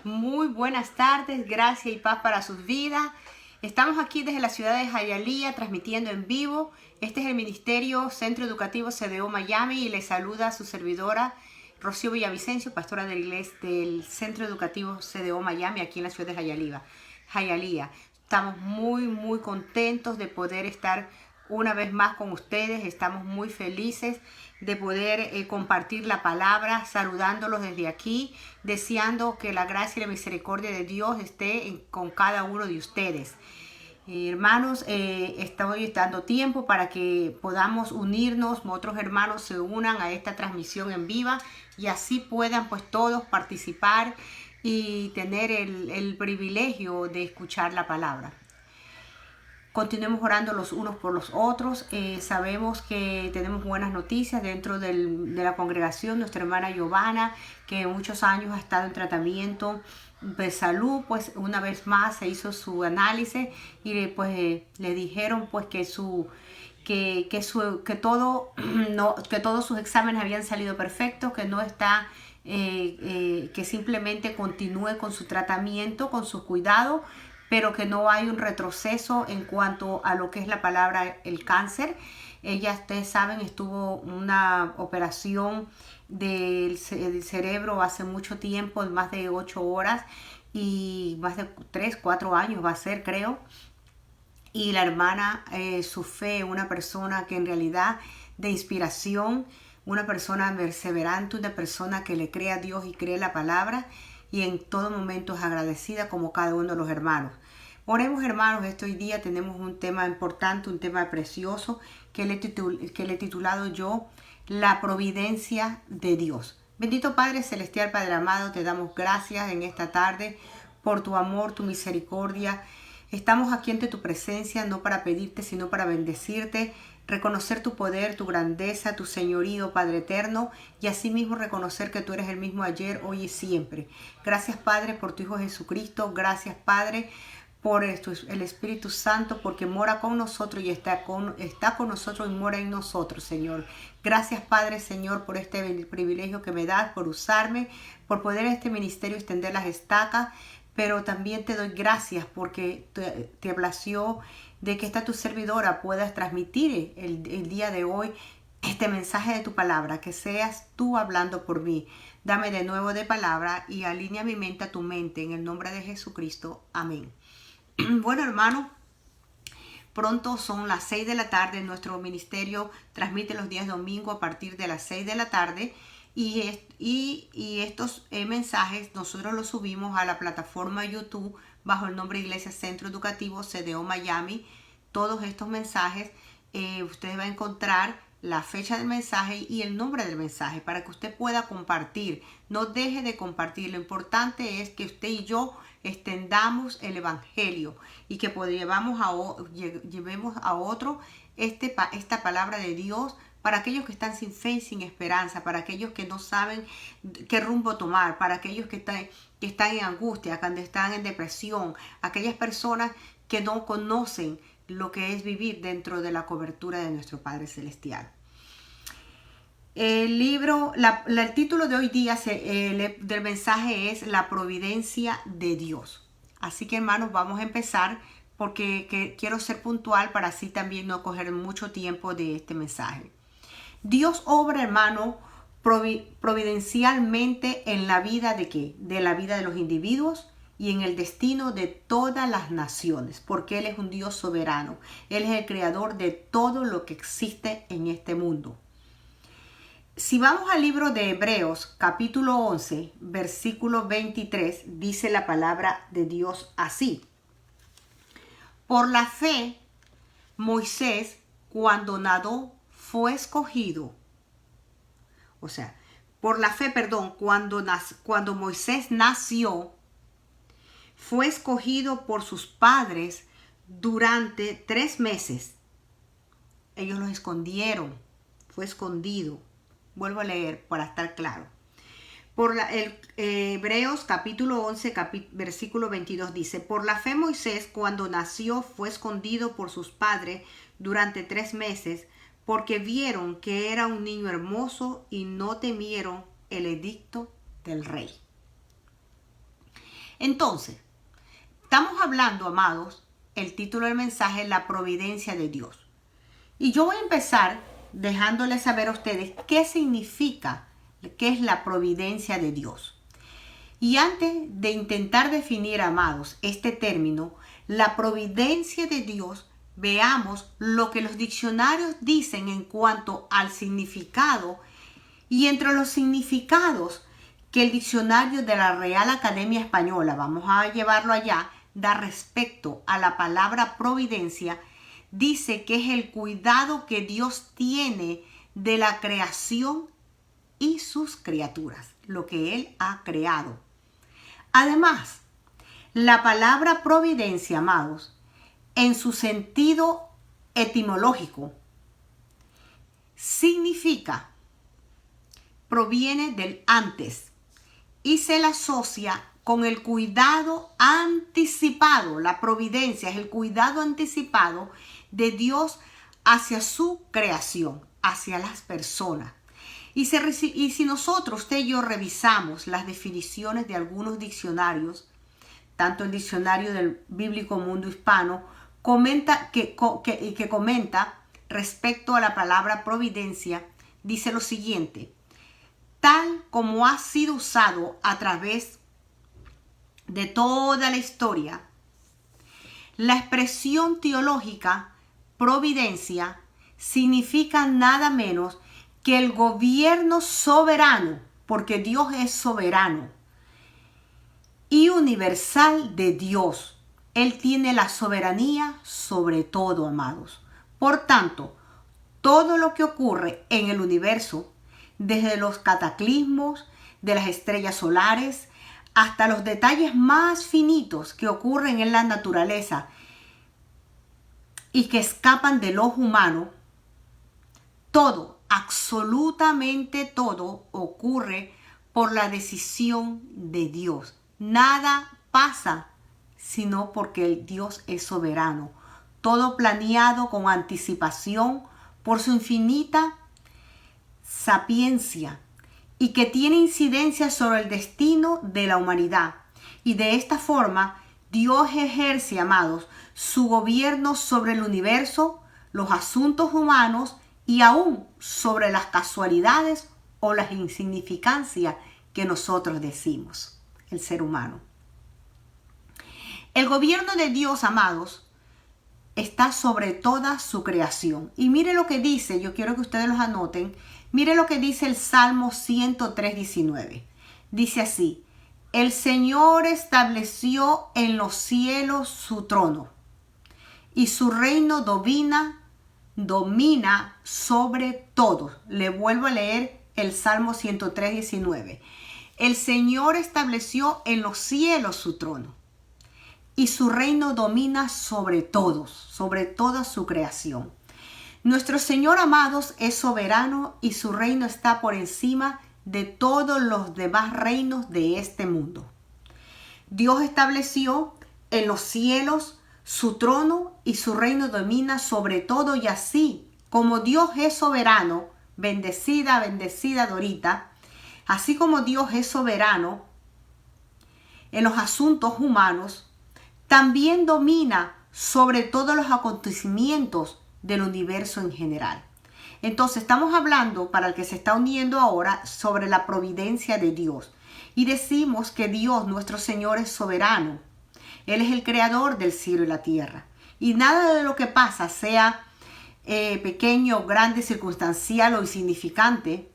Muy buenas tardes, gracia y paz para sus vidas. Estamos aquí desde la ciudad de Hialeah transmitiendo en vivo. Este es el Ministerio Centro Educativo CDO Miami y les saluda su servidora Rocío Villavicencio, pastora de la iglesia del Centro Educativo CDO Miami aquí en la ciudad de Hialeah. Estamos muy contentos de poder estar una vez más con ustedes. Estamos muy felices de poder compartir la palabra, saludándolos desde aquí, deseando que la gracia y la misericordia de Dios esté con cada uno de ustedes. Hermanos, estoy dando tiempo para que podamos unirnos, otros hermanos se unan a esta transmisión en viva y así puedan pues todos participar y tener el privilegio de escuchar la palabra. Continuemos orando los unos por los otros. Sabemos que tenemos buenas noticias dentro de la congregación. Nuestra hermana Giovanna, que muchos años ha estado en tratamiento de salud, pues una vez más se hizo su análisis y pues le dijeron pues que todos sus exámenes habían salido perfectos, que no está que simplemente continúe con su tratamiento, con su cuidado, pero que no hay un retroceso en cuanto a lo que es la palabra el cáncer. Ella, ustedes saben, estuvo una operación del cerebro hace mucho tiempo, más de 8 horas y más de 3, 4 años va a ser, creo. Y la hermana, su fe, una persona que en realidad de inspiración, una persona perseverante, una persona que le cree a Dios y cree la palabra y en todo momento es agradecida como cada uno de los hermanos. Oremos, hermanos, hoy día tenemos un tema importante, un tema precioso que le he titulado yo La providencia de Dios. Bendito Padre Celestial, Padre amado, te damos gracias en esta tarde por tu amor, tu misericordia. Estamos aquí ante tu presencia, no para pedirte, sino para bendecirte, reconocer tu poder, tu grandeza, tu señorío, Padre eterno, y asimismo reconocer que tú eres el mismo ayer, hoy y siempre. Gracias, Padre, por tu Hijo Jesucristo. Gracias, Padre, por el Espíritu Santo, porque mora con nosotros y está con nosotros y mora en nosotros, Señor. Gracias, Padre, Señor, por este privilegio que me das, por usarme, por poder en este ministerio extender las estacas, pero también te doy gracias porque te plació de que esta tu servidora puedas transmitir el día de hoy este mensaje de tu palabra, que seas tú hablando por mí. Dame de nuevo de palabra y alinea mi mente a tu mente en el nombre de Jesucristo. Amén. Bueno, hermano, pronto son las 6 de la tarde. Nuestro ministerio transmite los días domingo a partir de las 6 de la tarde. Y estos mensajes nosotros los subimos a la plataforma YouTube bajo el nombre Iglesia Centro Educativo CDO Miami. Todos estos mensajes usted va a encontrar la fecha del mensaje y el nombre del mensaje para que usted pueda compartir. No deje de compartir. Lo importante es que usted y yo extendamos el evangelio y que llevemos a otro esta palabra de Dios para aquellos que están sin fe y sin esperanza, para aquellos que no saben qué rumbo tomar, para aquellos que están en angustia, que están en depresión, aquellas personas que no conocen lo que es vivir dentro de la cobertura de nuestro Padre Celestial. El título de hoy día del mensaje es La providencia de Dios. Así que, hermanos, vamos a empezar porque quiero ser puntual para así también no coger mucho tiempo de este mensaje. Dios obra, hermano, providencialmente en la vida ¿de qué? De la vida de los individuos y en el destino de todas las naciones, porque Él es un Dios soberano. Él es el creador de todo lo que existe en este mundo. Si vamos al libro de Hebreos, capítulo 11, versículo 23, dice la palabra de Dios así. Por la fe, Moisés, cuando nadó, fue escogido. O sea, por la fe, cuando Moisés nació, fue escogido por sus padres durante 3 meses. Ellos los escondieron. Fue escondido. Vuelvo a leer para estar claro. Hebreos capítulo 11, versículo 22 dice, por la fe Moisés cuando nació fue escondido por sus padres durante 3 meses porque vieron que era un niño hermoso y no temieron el edicto del rey. Entonces, estamos hablando, amados, el título del mensaje es la providencia de Dios. Y yo voy a empezar dejándoles saber a ustedes qué significa, qué es la providencia de Dios. Y antes de intentar definir, amados, este término, la providencia de Dios, veamos lo que los diccionarios dicen en cuanto al significado. Y entre los significados que el diccionario de la Real Academia Española, vamos a llevarlo allá, da respecto a la palabra providencia, dice que es el cuidado que Dios tiene de la creación y sus criaturas, lo que Él ha creado. Además, la palabra providencia, amados, en su sentido etimológico, significa, proviene del antes y se la asocia con el cuidado anticipado. La providencia es el cuidado anticipado de Dios hacia su creación, hacia las personas. Y si nosotros, usted y yo, revisamos las definiciones de algunos diccionarios, tanto el diccionario del Bíblico Mundo Hispano, comenta respecto a la palabra providencia, dice lo siguiente: tal como ha sido usado a través de toda la historia, la expresión teológica providencia significa nada menos que el gobierno soberano, porque Dios es soberano, y universal de Dios. Él tiene la soberanía sobre todo, amados. Por tanto, todo lo que ocurre en el universo, desde los cataclismos de las estrellas solares hasta los detalles más finitos que ocurren en la naturaleza y que escapan del ojo humano, todo, absolutamente todo, ocurre por la decisión de Dios. Nada pasa sino porque el Dios es soberano. Todo planeado con anticipación por su infinita sapiencia y que tiene incidencia sobre el destino de la humanidad. Y de esta forma, Dios ejerce, amados, su gobierno sobre el universo, los asuntos humanos y aún sobre las casualidades o las insignificancias que nosotros decimos, el ser humano. El gobierno de Dios, amados, está sobre toda su creación. Y mire lo que dice, yo quiero que ustedes los anoten, mire lo que dice el Salmo 103:19. Dice así: el Señor estableció en los cielos su trono y su reino domina sobre todo. Le vuelvo a leer el Salmo 103:19. El Señor estableció en los cielos su trono y su reino domina sobre todos, sobre toda su creación. Nuestro Señor, amados, es soberano y su reino está por encima de todos los demás reinos de este mundo. Dios estableció en los cielos su trono y su reino domina sobre todo, y así como Dios es soberano, bendecida Dorita, así como Dios es soberano en los asuntos humanos, también domina sobre todos los acontecimientos del universo en general. Entonces estamos hablando, para el que se está uniendo ahora, sobre la providencia de Dios. Y decimos que Dios, nuestro Señor, es soberano. Él es el creador del cielo y la tierra. Y nada de lo que pasa, sea pequeño, grande, circunstancial o insignificante,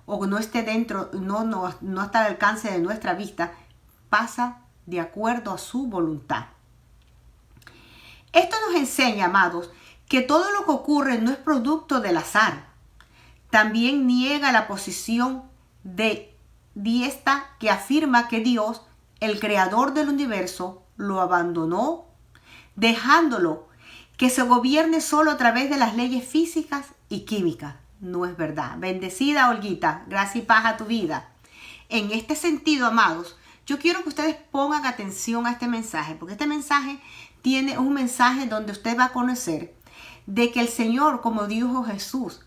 o no esté dentro, no está al alcance de nuestra vista, pasa de acuerdo a su voluntad. Esto nos enseña, amados, que todo lo que ocurre no es producto del azar. También niega la posición de esta que afirma que Dios, el creador del universo, lo abandonó, dejándolo que se gobierne solo a través de las leyes físicas y químicas. No es verdad. Bendecida Olguita, gracia y paz a tu vida. En este sentido, amados, yo quiero que ustedes pongan atención a este mensaje, porque este mensaje tiene un mensaje donde usted va a conocer de que el Señor, como dijo Jesús,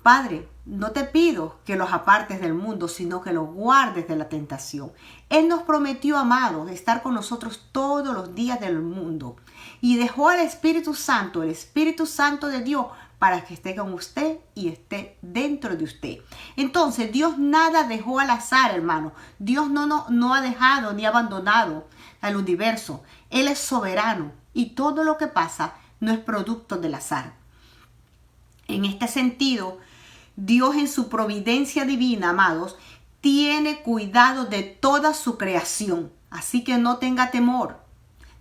Padre, no te pido que los apartes del mundo, sino que los guardes de la tentación. Él nos prometió, amados, estar con nosotros todos los días del mundo. Y dejó al Espíritu Santo, el Espíritu Santo de Dios, para que esté con usted y esté dentro de usted. Entonces, Dios nada dejó al azar, hermano. Dios no ha dejado ni abandonado al universo. Él es soberano y todo lo que pasa no es producto del azar. En este sentido, Dios en su providencia divina, amados, tiene cuidado de toda su creación. Así que no tenga temor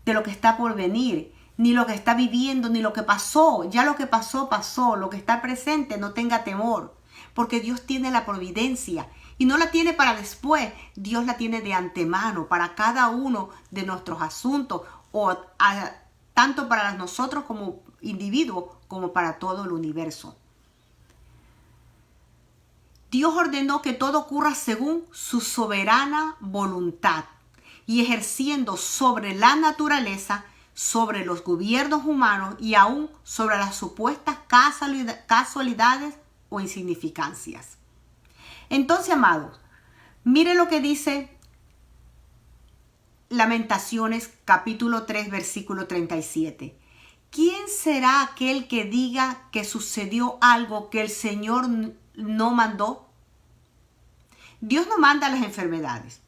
de lo que está por venir, ni lo que está viviendo, ni lo que pasó. Ya lo que pasó, pasó. Lo que está presente, no tenga temor. Porque Dios tiene la providencia. Y no la tiene para después. Dios la tiene de antemano para cada uno de nuestros asuntos. Tanto para nosotros como individuos, como para todo el universo. Dios ordenó que todo ocurra según su soberana voluntad y ejerciendo sobre la naturaleza, sobre los gobiernos humanos y aún sobre las supuestas casualidades o insignificancias. Entonces, amados, mire lo que dice Lamentaciones capítulo 3, versículo 37. ¿Quién será aquel que diga que sucedió algo que el Señor no mandó? Dios no manda las enfermedades.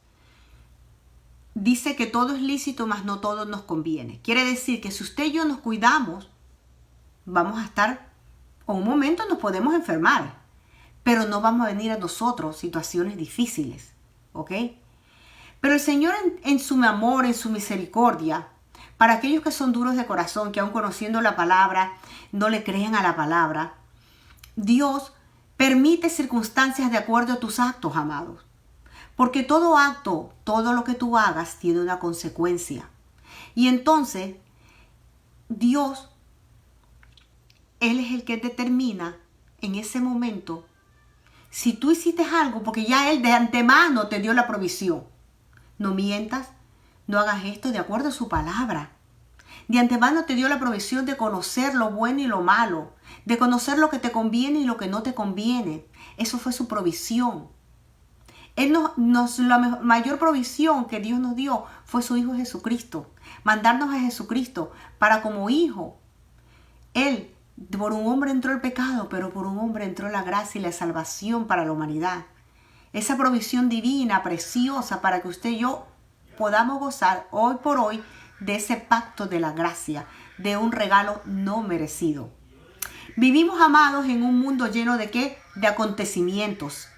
Dice que todo es lícito, mas no todo nos conviene. Quiere decir que si usted y yo nos cuidamos, vamos a estar, o un momento nos podemos enfermar, pero no vamos a venir a nosotros situaciones difíciles, ¿ok? Pero el Señor en su amor, en su misericordia, para aquellos que son duros de corazón, que aun conociendo la palabra, no le creen a la palabra, Dios permite circunstancias de acuerdo a tus actos, amados. Porque todo acto, todo lo que tú hagas tiene una consecuencia. Y entonces, Dios, Él es el que determina en ese momento si tú hiciste algo, porque ya Él de antemano te dio la provisión. No mientas, no hagas esto de acuerdo a su palabra. De antemano te dio la provisión de conocer lo bueno y lo malo, de conocer lo que te conviene y lo que no te conviene. Eso fue su provisión. La mayor provisión que Dios nos dio fue su Hijo Jesucristo. Mandarnos a Jesucristo para como hijo. Él, por un hombre entró el pecado, pero por un hombre entró la gracia y la salvación para la humanidad. Esa provisión divina, preciosa, para que usted y yo podamos gozar hoy por hoy de ese pacto de la gracia, de un regalo no merecido. Vivimos, amados, en un mundo lleno de ¿qué? De acontecimientos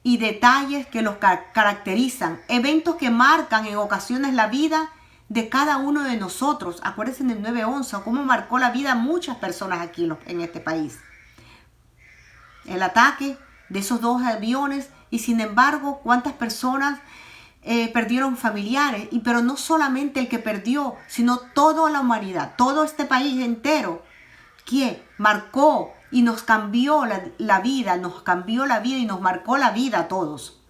y detalles que los caracterizan, eventos que marcan en ocasiones la vida de cada uno de nosotros. Acuérdense en el 9/11, cómo marcó la vida a muchas personas aquí en este país. El ataque de esos 2 aviones y sin embargo, cuántas personas perdieron familiares. Pero no solamente el que perdió, sino toda la humanidad, todo este país entero, que marcó y nos cambió la vida, y nos marcó la vida a todos.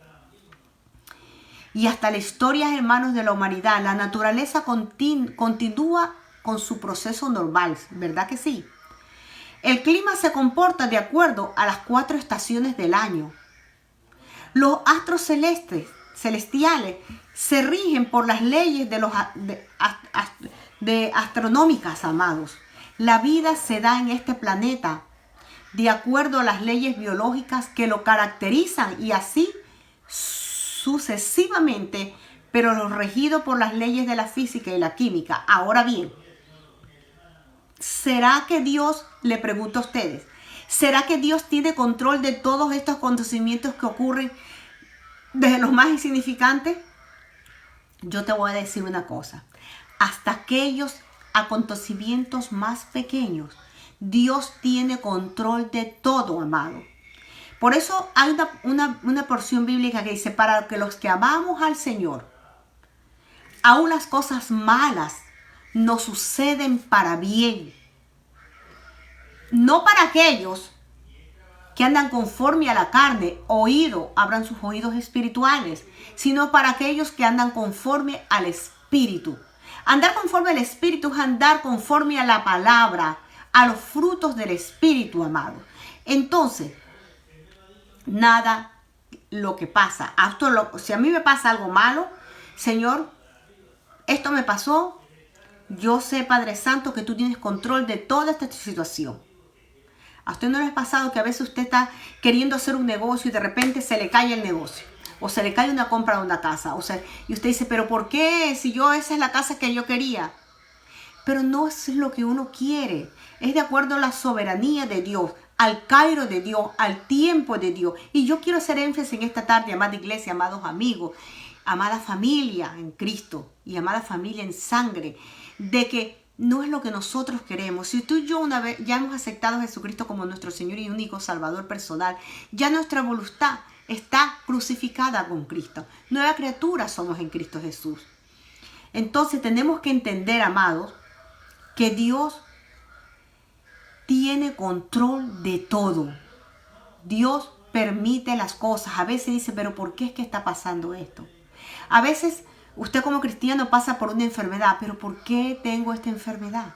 Y hasta la historia, hermanos, de la humanidad, la naturaleza continúa con su proceso normal, ¿verdad que sí? El clima se comporta de acuerdo a las 4 estaciones del año. Los astros celestiales se rigen por las leyes de astronómicas, amados. La vida se da en este planeta de acuerdo a las leyes biológicas que lo caracterizan y así sucesivamente, pero regido por las leyes de la física y la química. Ahora bien, ¿será que Dios, le pregunto a ustedes, será que Dios tiene control de todos estos acontecimientos que ocurren desde los más insignificantes? Yo te voy a decir una cosa, hasta aquellos acontecimientos más pequeños, Dios tiene control de todo, amado. Por eso hay una porción bíblica que dice, para que los que amamos al Señor, aún las cosas malas nos suceden para bien. No para aquellos que andan conforme a la carne, abran sus oídos espirituales, sino para aquellos que andan conforme al Espíritu. Andar conforme al Espíritu es andar conforme a la palabra, a los frutos del Espíritu, amado. Entonces, nada lo que pasa. Si a mí me pasa algo malo, Señor, esto me pasó. Yo sé, Padre Santo, que tú tienes control de toda esta situación. ¿A usted no le ha pasado que a veces usted está queriendo hacer un negocio y de repente se le cae el negocio? O se le cae una compra de una casa. Y usted dice, ¿pero por qué? Si esa es la casa que yo quería. Pero no es lo que uno quiere. Es de acuerdo a la soberanía de Dios, al cairo de Dios, al tiempo de Dios. Y yo quiero hacer énfasis en esta tarde, amada iglesia, amados amigos, amada familia en Cristo y amada familia en sangre, de que no es lo que nosotros queremos. Si tú y yo una vez ya hemos aceptado a Jesucristo como nuestro Señor y único Salvador personal, ya nuestra voluntad está crucificada con Cristo. Nueva criatura somos en Cristo Jesús. Entonces tenemos que entender, amados, que Dios tiene control de todo. Dios permite las cosas. A veces dice, pero ¿por qué es que está pasando esto? A veces usted como cristiano pasa por una enfermedad, pero ¿por qué tengo esta enfermedad?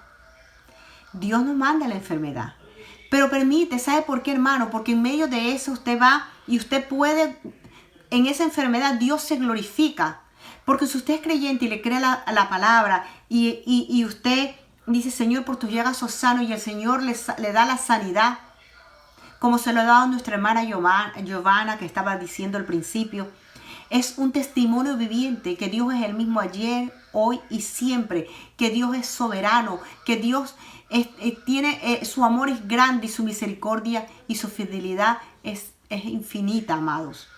Dios nos manda la enfermedad. Pero permite, ¿sabe por qué, hermano? Porque en medio de eso usted va y usted puede, en esa enfermedad Dios se glorifica. Porque si usted es creyente y le cree la palabra y usted dice, Señor, por tus llagas sos sano, y el Señor le da la sanidad, como se lo ha dado a nuestra hermana Giovanna, que estaba diciendo al principio, es un testimonio viviente que Dios es el mismo ayer, hoy y siempre, que Dios es soberano, que Dios tiene su amor es grande y su misericordia y su fidelidad es infinita, amados.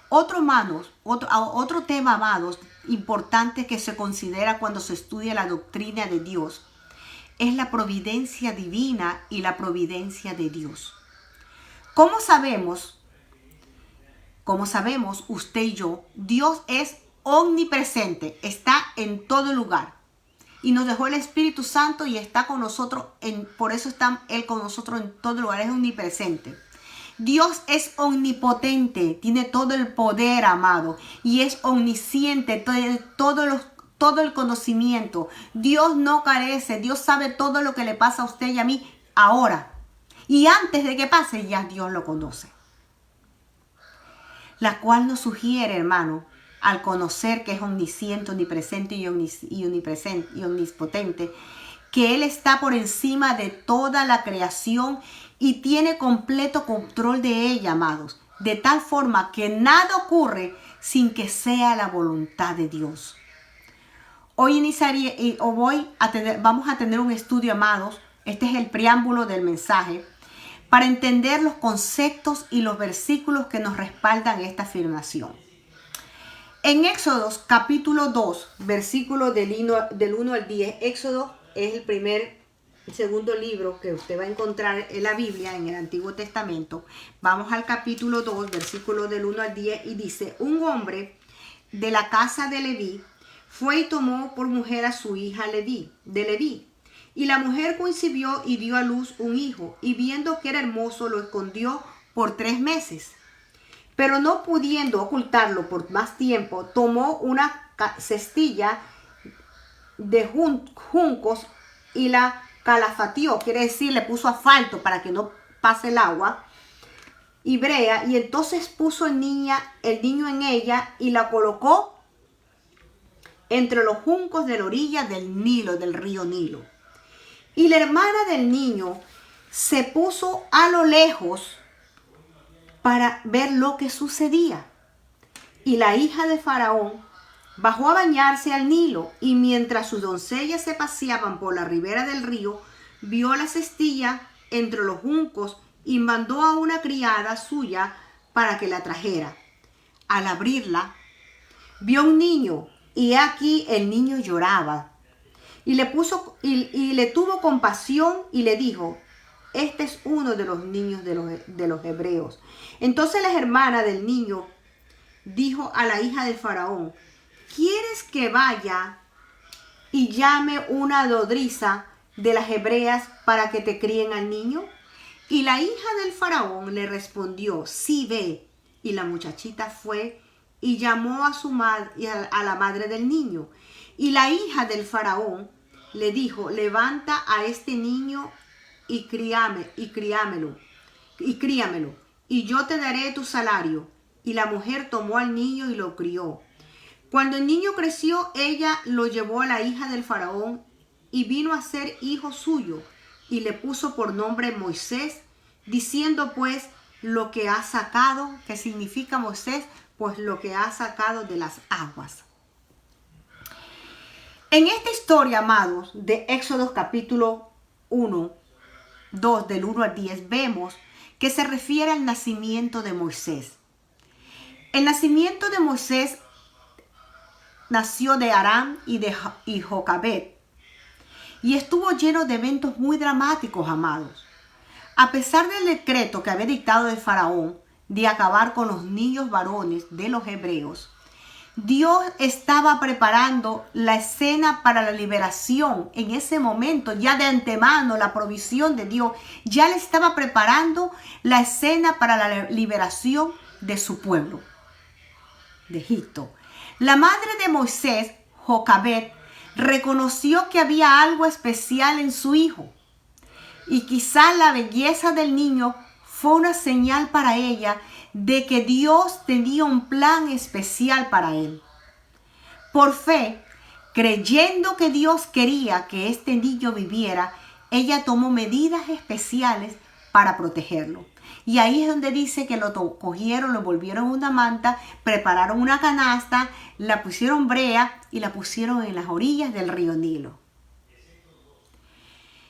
Otro tema, amados, importante que se considera cuando se estudia la doctrina de Dios es la providencia divina y la providencia de Dios. ¿Cómo sabemos, usted y yo, Dios es omnipresente, está en todo lugar y nos dejó el Espíritu Santo y está con nosotros, por eso está Él con nosotros en todo lugar, es omnipresente. Dios es omnipotente, tiene todo el poder, amado, y es omnisciente, todo el conocimiento. Dios no carece, Dios sabe todo lo que le pasa a usted y a mí ahora. Y antes de que pase, ya Dios lo conoce. La cual nos sugiere, hermano, al conocer que es omnisciente, omnipresente y omnipotente, que Él está por encima de toda la creación y tiene completo control de ella, amados, de tal forma que nada ocurre sin que sea la voluntad de Dios. Hoy vamos a tener un estudio, amados. Este es el preámbulo del mensaje, para entender los conceptos y los versículos que nos respaldan esta afirmación. En Éxodo capítulo 2, versículo del 1 al 10, Éxodo es el segundo libro que usted va a encontrar en la Biblia, en el Antiguo Testamento. Vamos al capítulo 2, versículo del 1 al 10, y dice: un hombre de la casa de Leví fue y tomó por mujer a su hija de Leví. Y la mujer concibió y dio a luz un hijo, y viendo que era hermoso, lo escondió por 3 meses. Pero no pudiendo ocultarlo por más tiempo, tomó una cestilla de juncos y la calafateó, quiere decir, le puso asfalto para que no pase el agua, y brea, y entonces puso el niño en ella y la colocó entre los juncos de la orilla del Nilo, del río Nilo. Y la hermana del niño se puso a lo lejos para ver lo que sucedía. Y la hija de Faraón bajó a bañarse al Nilo, y mientras sus doncellas se paseaban por la ribera del río, vio la cestilla entre los juncos y mandó a una criada suya para que la trajera. Al abrirla, vio un niño, y aquí el niño lloraba. Y le tuvo compasión y le dijo: este es uno de los niños de los hebreos. Entonces la hermana del niño dijo a la hija de Faraón: ¿quieres que vaya y llame una nodriza de las hebreas para que te críen al niño? Y la hija del Faraón le respondió: sí, ve. Y la muchachita fue y llamó a su madre y a la madre del niño. Y la hija del Faraón le dijo: levanta a este niño y críamelo, y yo te daré tu salario. Y la mujer tomó al niño y lo crió. Cuando el niño creció, ella lo llevó a la hija del faraón y vino a ser hijo suyo, y le puso por nombre Moisés, diciendo pues, lo que ha sacado, ¿qué significa Moisés? Pues lo que ha sacado de las aguas. En esta historia, amados, de Éxodo capítulo 1, 2, del 1 al 10, vemos que se refiere al nacimiento de Moisés. El nacimiento de Moisés nació de Aram y Jocabed, y estuvo lleno de eventos muy dramáticos, amados. A pesar del decreto que había dictado el faraón de acabar con los niños varones de los hebreos, Dios estaba preparando la escena para la liberación. En ese momento, ya de antemano, la provisión de Dios ya le estaba preparando la escena para la liberación de su pueblo de Egipto. La madre de Moisés, Jocabed, reconoció que había algo especial en su hijo, y quizá la belleza del niño fue una señal para ella de que Dios tenía un plan especial para él. Por fe, creyendo que Dios quería que este niño viviera, ella tomó medidas especiales para protegerlo. Y ahí es donde dice que lo cogieron, lo envolvieron en una manta, prepararon una canasta, la pusieron brea y la pusieron en las orillas del río Nilo.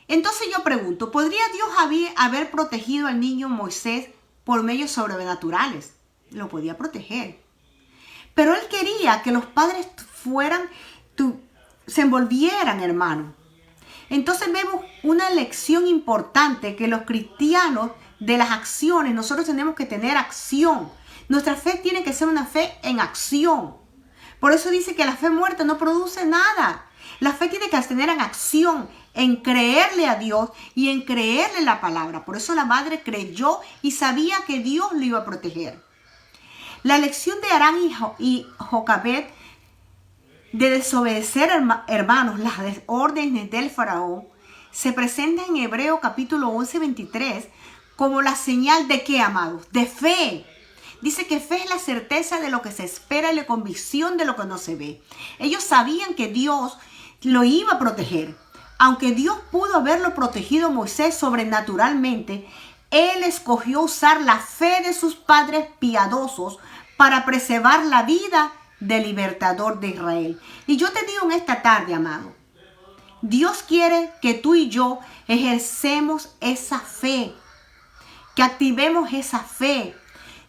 Entonces yo pregunto, ¿podría Dios haber protegido al niño Moisés por medios sobrenaturales? Lo podía proteger. Pero él quería que los padres se envolvieran, hermano. Entonces vemos una lección importante, que los cristianos, de las acciones, nosotros tenemos que tener acción. Nuestra fe tiene que ser una fe en acción. Por eso dice que la fe muerta no produce nada. La fe tiene que tener en acción, en creerle a Dios y en creerle la palabra. Por eso la madre creyó y sabía que Dios lo iba a proteger. La lección de Aram y Jocabed de desobedecer, hermanos, las órdenes del faraón, se presenta en Hebreo capítulo 11, 23, como la señal de ¿qué, amados? De fe. Dice que fe es la certeza de lo que se espera y la convicción de lo que no se ve. Ellos sabían que Dios lo iba a proteger. Aunque Dios pudo haberlo protegido a Moisés sobrenaturalmente, Él escogió usar la fe de sus padres piadosos para preservar la vida del libertador de Israel. Y yo te digo en esta tarde, amado, Dios quiere que tú y yo ejercemos esa fe, que activemos esa fe.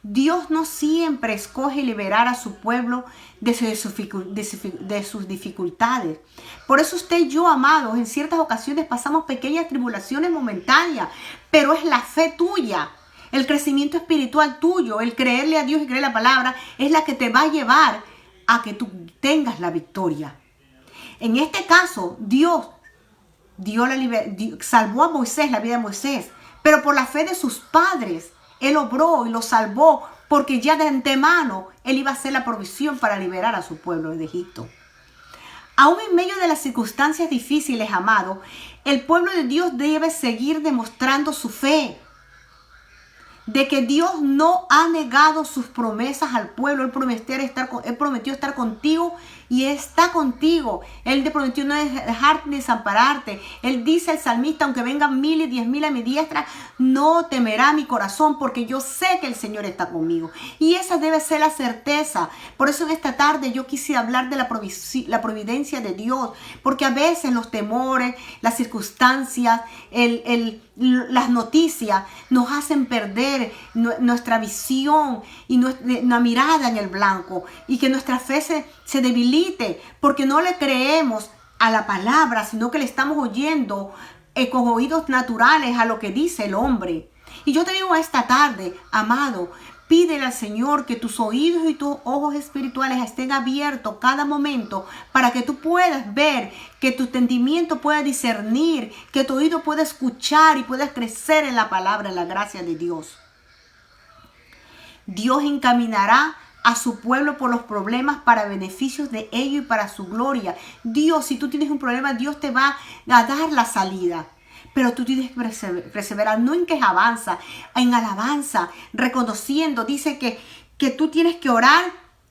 Dios no siempre escoge liberar a su pueblo de sus dificultades. Por eso usted y yo, amados, en ciertas ocasiones pasamos pequeñas tribulaciones momentáneas, pero es la fe tuya, el crecimiento espiritual tuyo, el creerle a Dios y creer la palabra, es la que te va a llevar a que tú tengas la victoria. En este caso, Dios salvó a Moisés, la vida de Moisés, pero por la fe de sus padres, Él obró y lo salvó, porque ya de antemano Él iba a hacer la provisión para liberar a su pueblo de Egipto. Aún en medio de las circunstancias difíciles, amado, el pueblo de Dios debe seguir demostrando su fe, de que Dios no ha negado sus promesas al pueblo. Él prometió estar contigo y está contigo. Él te prometió no dejarte ni desampararte. Él dice al salmista, aunque vengan 1000 y 10,000 a mi diestra, no temerá mi corazón, porque yo sé que el Señor está conmigo. Y esa debe ser la certeza. Por eso en esta tarde yo quise hablar de la providencia de Dios, porque a veces los temores, las circunstancias, las noticias nos hacen perder nuestra visión y nuestra mirada en el blanco, y que nuestra fe se debilite porque no le creemos a la palabra, sino que le estamos oyendo con oídos naturales a lo que dice el hombre. Y yo te digo esta tarde, amado, pídele al Señor que tus oídos y tus ojos espirituales estén abiertos cada momento, para que tú puedas ver, que tu entendimiento pueda discernir, que tu oído pueda escuchar y puedas crecer en la palabra, en la gracia de Dios. Dios encaminará a su pueblo por los problemas para beneficios de ellos y para su gloria. Dios, si tú tienes un problema, Dios te va a dar la salida. pero tú tienes que perseverar, no en que avanza, en alabanza, reconociendo. Dice que tú tienes que orar.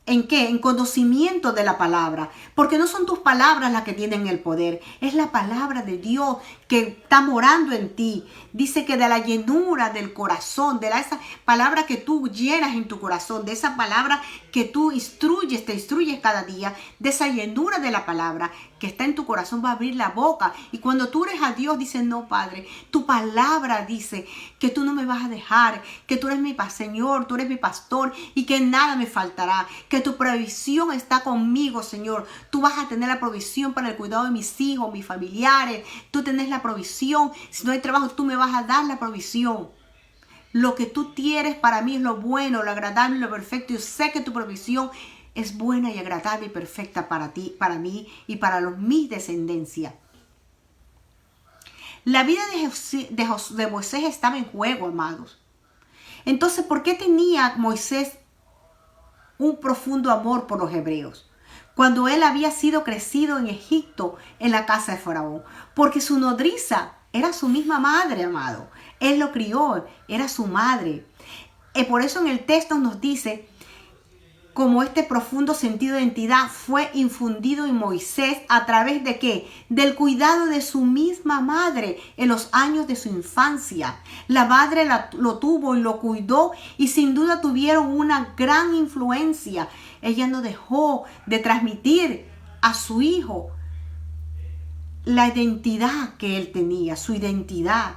¿En qué? En conocimiento de la palabra. Porque no son tus palabras las que tienen el poder. Es la palabra de Dios que está morando en ti. Dice que de la llenura del corazón, de esa palabra que tú llenas en tu corazón, de esa palabra que tú te instruyes cada día, de esa llenura de la palabra que está en tu corazón, va a abrir la boca. Y cuando tú eres a Dios, dices, no, Padre, tu palabra dice que tú no me vas a dejar, que tú eres mi Señor, tú eres mi pastor y que nada me faltará, que tu provisión está conmigo, Señor. Tú vas a tener la provisión para el cuidado de mis hijos, mis familiares. Tú tenés la provisión. Si no hay trabajo, tú me vas a dar la provisión. Lo que tú quieres para mí es lo bueno, lo agradable, lo perfecto. Yo sé que tu provisión es buena y agradable y perfecta para ti, para mí y para mi descendencia. La vida de Moisés estaba en juego, amados. Entonces, ¿por qué tenía Moisés un profundo amor por los hebreos? Cuando él había sido crecido en Egipto, en la casa de Faraón. Porque su nodriza era su misma madre, amado. Él lo crió, era su madre. Y por eso en el texto nos dice, como este profundo sentido de identidad fue infundido en Moisés a través de ¿qué? Del cuidado de su misma madre en los años de su infancia. La madre lo tuvo y lo cuidó y sin duda tuvieron una gran influencia. Ella no dejó de transmitir a su hijo la identidad que él tenía, su identidad.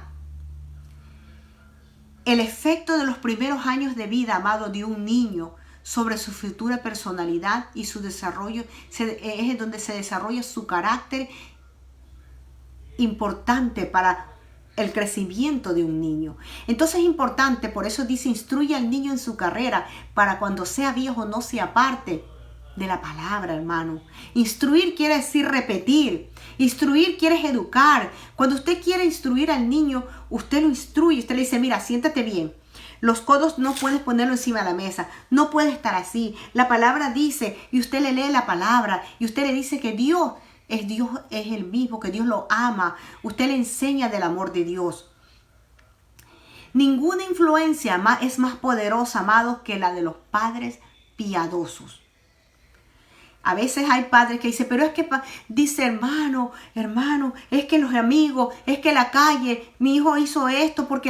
El efecto de los primeros años de vida, amado, de un niño sobre su futura personalidad y su desarrollo es donde se desarrolla su carácter, importante para el crecimiento de un niño. Entonces es importante, por eso dice, instruye al niño en su carrera para cuando sea viejo no se aparte de la palabra, hermano. Instruir quiere decir repetir. Instruir quiere educar. Cuando usted quiere instruir al niño, usted lo instruye. Usted le dice, mira, siéntate bien. Los codos no puedes ponerlo encima de la mesa. No puede estar así. La palabra dice, y usted le lee la palabra, y usted le dice que Dios es el mismo, que Dios lo ama. Usted le enseña del amor de Dios. Ninguna influencia es más poderosa, amados, que la de los padres piadosos. A veces hay padres que dicen, pero es que dice hermano, es que los amigos, es que la calle, mi hijo hizo esto porque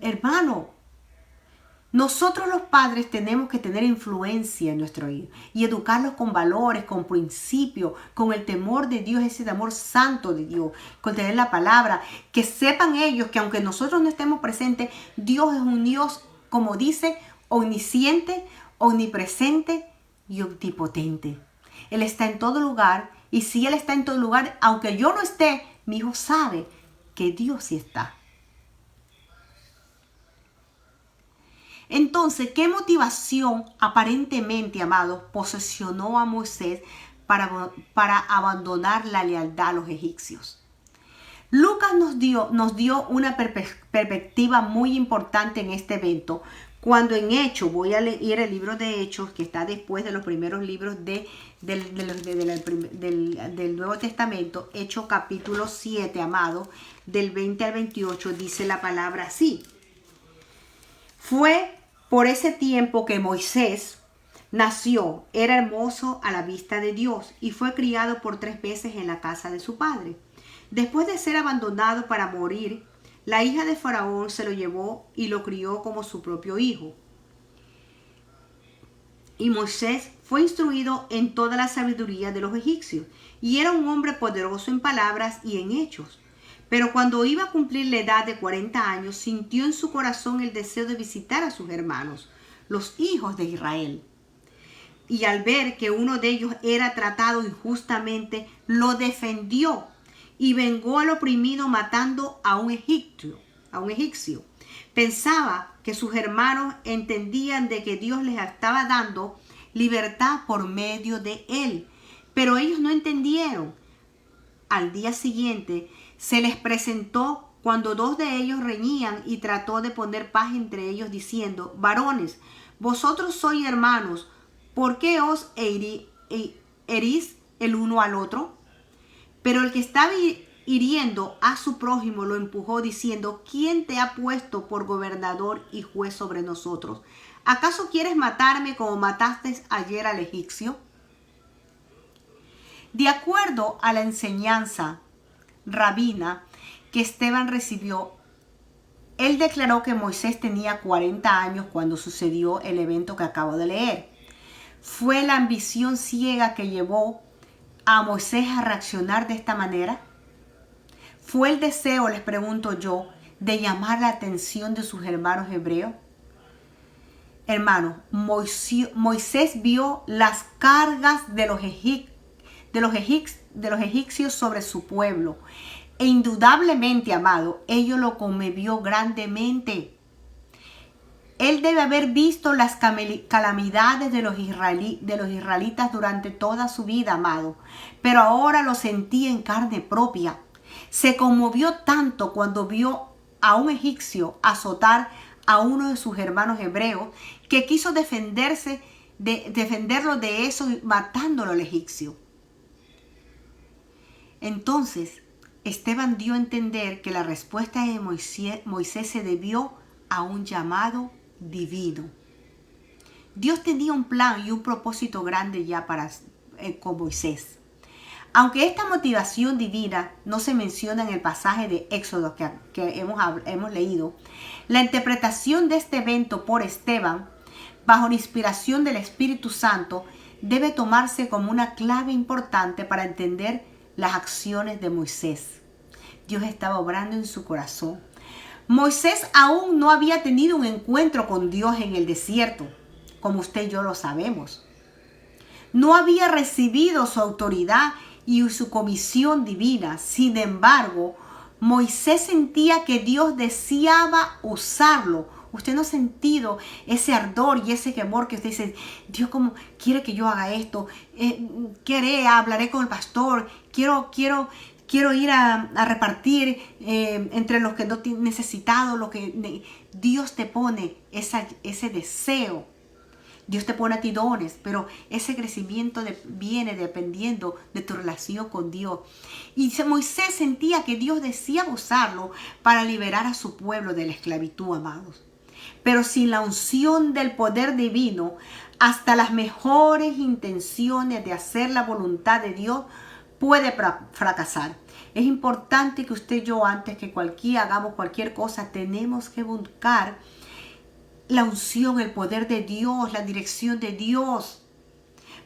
hermano. Nosotros los padres tenemos que tener influencia en nuestro hijo y educarlos con valores, con principios, con el temor de Dios, ese temor santo de Dios, con tener la palabra, que sepan ellos que aunque nosotros no estemos presentes, Dios es un Dios, como dice, omnisciente, omnipresente y omnipotente. Él está en todo lugar y si Él está en todo lugar, aunque yo no esté, mi hijo sabe que Dios sí está. Entonces, ¿qué motivación aparentemente, amados, posesionó a Moisés para abandonar la lealtad a los egipcios? Lucas nos dio una perspectiva muy importante en este evento, cuando en Hechos, voy a leer el libro de Hechos, que está después de los primeros libros del Nuevo Testamento, Hechos capítulo 7, amado, del 20 al 28, dice la palabra así. Fue por ese tiempo que Moisés nació, era hermoso a la vista de Dios y fue criado por 3 veces en la casa de su padre. Después de ser abandonado para morir, la hija de Faraón se lo llevó y lo crió como su propio hijo. Y Moisés fue instruido en toda la sabiduría de los egipcios y era un hombre poderoso en palabras y en hechos. Pero cuando iba a cumplir la edad de 40 años, sintió en su corazón el deseo de visitar a sus hermanos, los hijos de Israel. Y al ver que uno de ellos era tratado injustamente, lo defendió y vengó al oprimido matando a un egipcio. Pensaba que sus hermanos entendían de que Dios les estaba dando libertad por medio de él, pero ellos no entendieron. Al día siguiente se les presentó cuando 2 de ellos reñían y trató de poner paz entre ellos diciendo, varones, vosotros sois hermanos, ¿por qué os herís el uno al otro? Pero el que estaba hiriendo a su prójimo, lo empujó diciendo: ¿quién te ha puesto por gobernador y juez sobre nosotros? ¿Acaso quieres matarme como mataste ayer al egipcio? De acuerdo a la enseñanza rabina que Esteban recibió, él declaró que Moisés tenía 40 años cuando sucedió el evento que acabo de leer. ¿Fue la ambición ciega que llevó a Moisés a reaccionar de esta manera? ¿Fue el deseo, les pregunto yo, de llamar la atención de sus hermanos hebreos? Hermanos, Moisés vio las cargas de los egipcios sobre su pueblo. E indudablemente, amado, ello lo conmovió grandemente. Él debe haber visto las calamidades de los israelitas durante toda su vida, amado. Pero ahora lo sentía en carne propia. Se conmovió tanto cuando vio a un egipcio azotar a uno de sus hermanos hebreos que quiso defenderlo de eso, matándolo al egipcio. Entonces, Esteban dio a entender que la respuesta de Moisés se debió a un llamado divino. Dios tenía un plan y un propósito grande ya con Moisés. Aunque esta motivación divina no se menciona en el pasaje de Éxodo que hemos leído, la interpretación de este evento por Esteban, bajo la inspiración del Espíritu Santo, debe tomarse como una clave importante para entender las acciones de Moisés. Dios estaba obrando en su corazón. Moisés aún no había tenido un encuentro con Dios en el desierto, como usted y yo lo sabemos. No había recibido su autoridad y su comisión divina. Sin embargo, Moisés sentía que Dios deseaba usarlo. Usted no ha sentido ese ardor y ese temor que usted dice: Dios, ¿cómo quiere que yo haga esto? ¿Qué hablaré con el pastor? Quiero ir a repartir entre los que no tienen necesitado. Dios te pone ese deseo. Dios te pone a ti dones, pero ese crecimiento viene dependiendo de tu relación con Dios. Y Moisés sentía que Dios deseaba usarlo para liberar a su pueblo de la esclavitud, amados. Pero sin la unción del poder divino, hasta las mejores intenciones de hacer la voluntad de Dios puede fracasar. Es importante que usted y yo, antes que hagamos cualquier cosa, tenemos que buscar la unción, el poder de Dios, la dirección de Dios.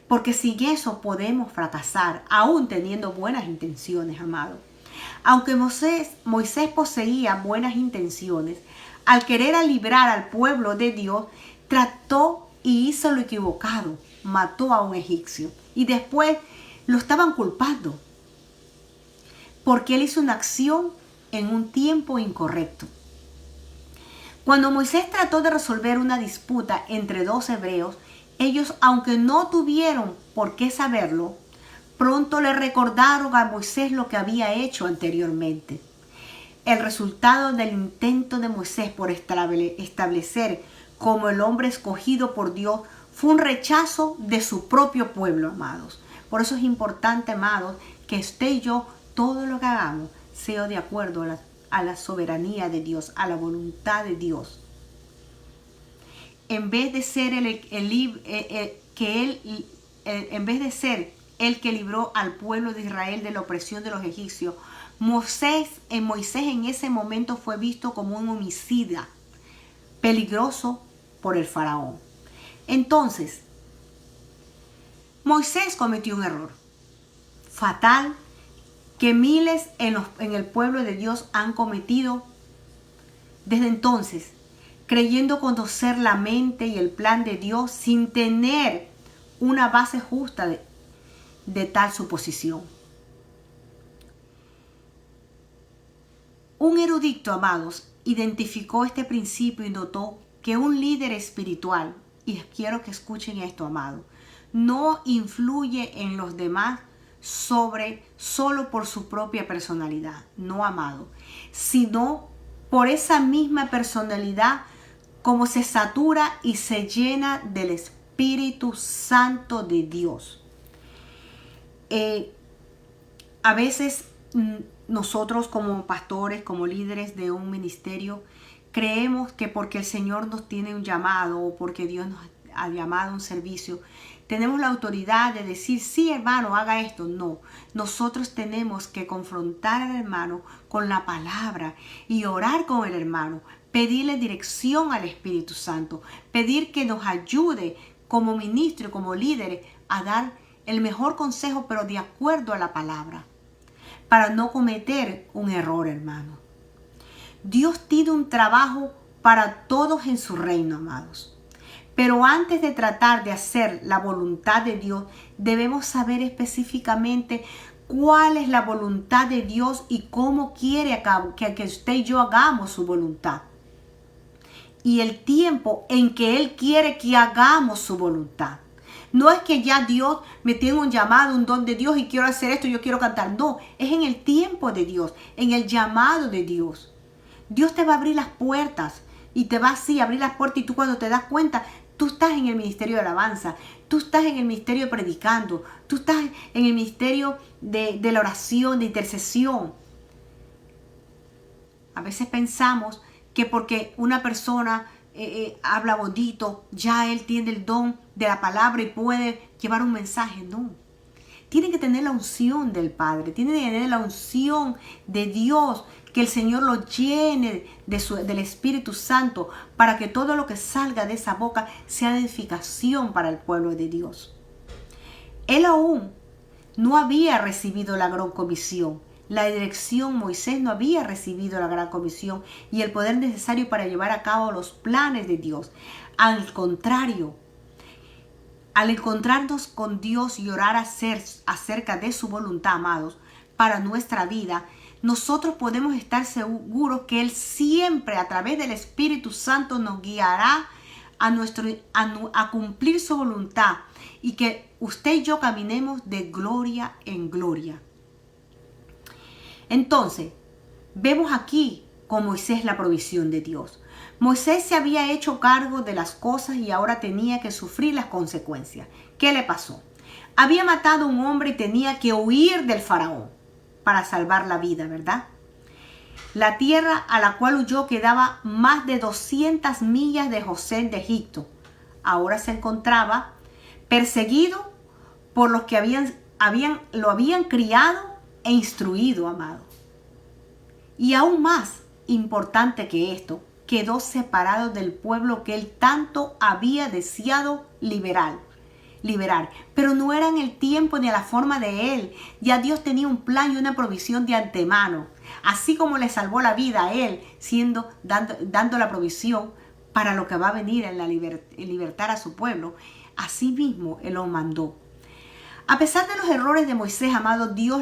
Porque sin eso podemos fracasar, aún teniendo buenas intenciones, amado. Aunque Moisés poseía buenas intenciones, al querer librar al pueblo de Dios, trató y hizo lo equivocado. Mató a un egipcio y después lo estaban culpando porque él hizo una acción en un tiempo incorrecto. Cuando Moisés trató de resolver una disputa entre dos hebreos, ellos, aunque no tuvieron por qué saberlo, pronto le recordaron a Moisés lo que había hecho anteriormente. El resultado del intento de Moisés por establecer como el hombre escogido por Dios fue un rechazo de su propio pueblo, amados. Por eso es importante, amados, que usted y yo, todo lo que hagamos, sea de acuerdo a la soberanía de Dios, a la voluntad de Dios. En vez de ser el que libró al pueblo de Israel de la opresión de los egipcios, Moisés en ese momento fue visto como un homicida, peligroso por el faraón. Entonces, Moisés cometió un error fatal que miles en el pueblo de Dios han cometido desde entonces, creyendo conocer la mente y el plan de Dios sin tener una base justa de tal suposición. Un erudito, amados, identificó este principio y notó que un líder espiritual, y quiero que escuchen esto, amados, no influye en los demás solo por su propia personalidad, no, amado, sino por esa misma personalidad como se satura y se llena del Espíritu Santo de Dios. A veces nosotros como pastores, como líderes de un ministerio, creemos que porque el Señor nos tiene un llamado o porque Dios nos ha llamado a un servicio, tenemos la autoridad de decir, sí, hermano, haga esto. No, nosotros tenemos que confrontar al hermano con la palabra y orar con el hermano, pedirle dirección al Espíritu Santo, pedir que nos ayude como ministro, como líderes, a dar el mejor consejo, pero de acuerdo a la palabra, para no cometer un error, hermano. Dios tiene un trabajo para todos en su reino, amados. Pero antes de tratar de hacer la voluntad de Dios, debemos saber específicamente cuál es la voluntad de Dios y cómo quiere que usted y yo hagamos su voluntad. Y el tiempo en que Él quiere que hagamos su voluntad. No es que ya Dios me tiene un llamado, un don de Dios y quiero hacer esto, yo quiero cantar. No, es en el tiempo de Dios, en el llamado de Dios. Dios te va a abrir las puertas y te va así a abrir las puertas y tú cuando te das cuenta, tú estás en el ministerio de alabanza, tú estás en el ministerio predicando, tú estás en el ministerio de la oración, de intercesión. A veces pensamos que porque una persona habla bonito, ya él tiene el don de la palabra y puede llevar un mensaje. No. Tiene que tener la unción del Padre, tiene que tener la unción de Dios, que el Señor lo llene del Espíritu Santo para que todo lo que salga de esa boca sea de edificación para el pueblo de Dios. Él aún no había recibido la gran comisión. La dirección, Moisés no había recibido la gran comisión y el poder necesario para llevar a cabo los planes de Dios. Al contrario, al encontrarnos con Dios y orar acerca de su voluntad, amados, para nuestra vida, nosotros podemos estar seguros que Él siempre a través del Espíritu Santo nos guiará a cumplir su voluntad y que usted y yo caminemos de gloria en gloria. Entonces, vemos aquí con Moisés la provisión de Dios. Moisés se había hecho cargo de las cosas y ahora tenía que sufrir las consecuencias. ¿Qué le pasó? Había matado a un hombre y tenía que huir del faraón para salvar la vida, ¿verdad? La tierra a la cual huyó quedaba más de 200 millas de Gosén de Egipto. Ahora se encontraba perseguido por los que lo habían criado e instruido, amado. Y aún más importante que esto, quedó separado del pueblo que él tanto había deseado liberar. Pero no era en el tiempo ni a la forma de él. Ya Dios tenía un plan y una provisión de antemano. Así como le salvó la vida a él, dando la provisión para lo que va a venir en libertar a su pueblo, así mismo él lo mandó. A pesar de los errores de Moisés, amado, Dios